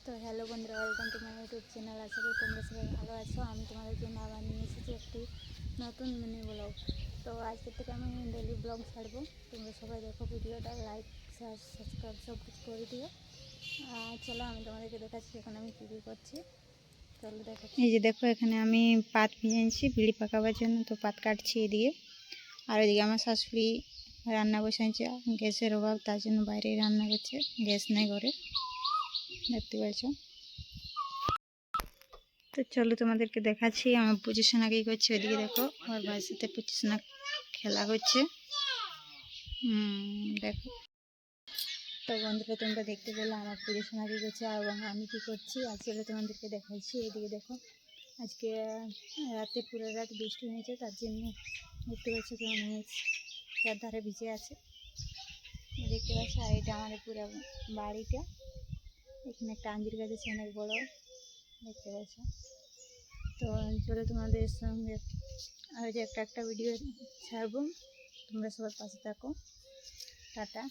তো হ্যালো বন্ধুরা, welcome to my YouTube channel. আশা করি তোমরা সবাই ভালো আছো। আমি তোমাদের জন্য আবার নিয়ে এসেছি একটি নতুন মিনি ব্লগ। তো আজকের থেকে আমি ডেলি ব্লগ ছাড়বো। তোমরা সবাই দেখো ভিডিওটা, লাইক শেয়ার সাবস্ক্রাইব সব কিছু করে দিও। চলো আমি তোমাদেরকে দেখাচ্ছি এখন আমি কী কী করছি। চলো দেখাচ্ছি। এই যে দেখো, এখানে আমি পাত ভিজেছি বিড়ি পাকাবার জন্য, তো পাত কাটছি এদিকে। আর এদিকে আমার শাশুড়ি রান্না বসাইছে, গ্যাসের অভাব, তার জন্য বাইরেই রান্না করছে, গ্যাস নেই ঘরে, দেখতে পাচ্ছ। তো চলো তোমাদেরকে দেখাচ্ছি আমার পজিশন আগেই করছে। ওইদিকে দেখো আমার ভাইয়ের সাথে পজিশনা খেলা করছে। দেখো তো বন্ধুরা, তোমরা দেখতে পেলে আমার পজিশন আগে করছে এবং আমি কি করছি আসলে তোমাদেরকে দেখাচ্ছি। এইদিকে দেখো, আজকে রাতে পুরো রাত বৃষ্টি হয়েছে, তার জন্য দেখতে পাচ্ছি কেমন হয়েছে, তার ধারে ভিজে আছে দেখতে পাচ্ছি। আর এটা আমাদের পুরো বাড়িটা, এখানে একটা আঞ্জির গাছ আছে অনেক বড়, দেখতে পাচ্ছ। তো চলো তোমাদের সঙ্গে আর যে একটা ভিডিও ছাড়বো, তোমরা সবার পাশে থাকো। টাটা।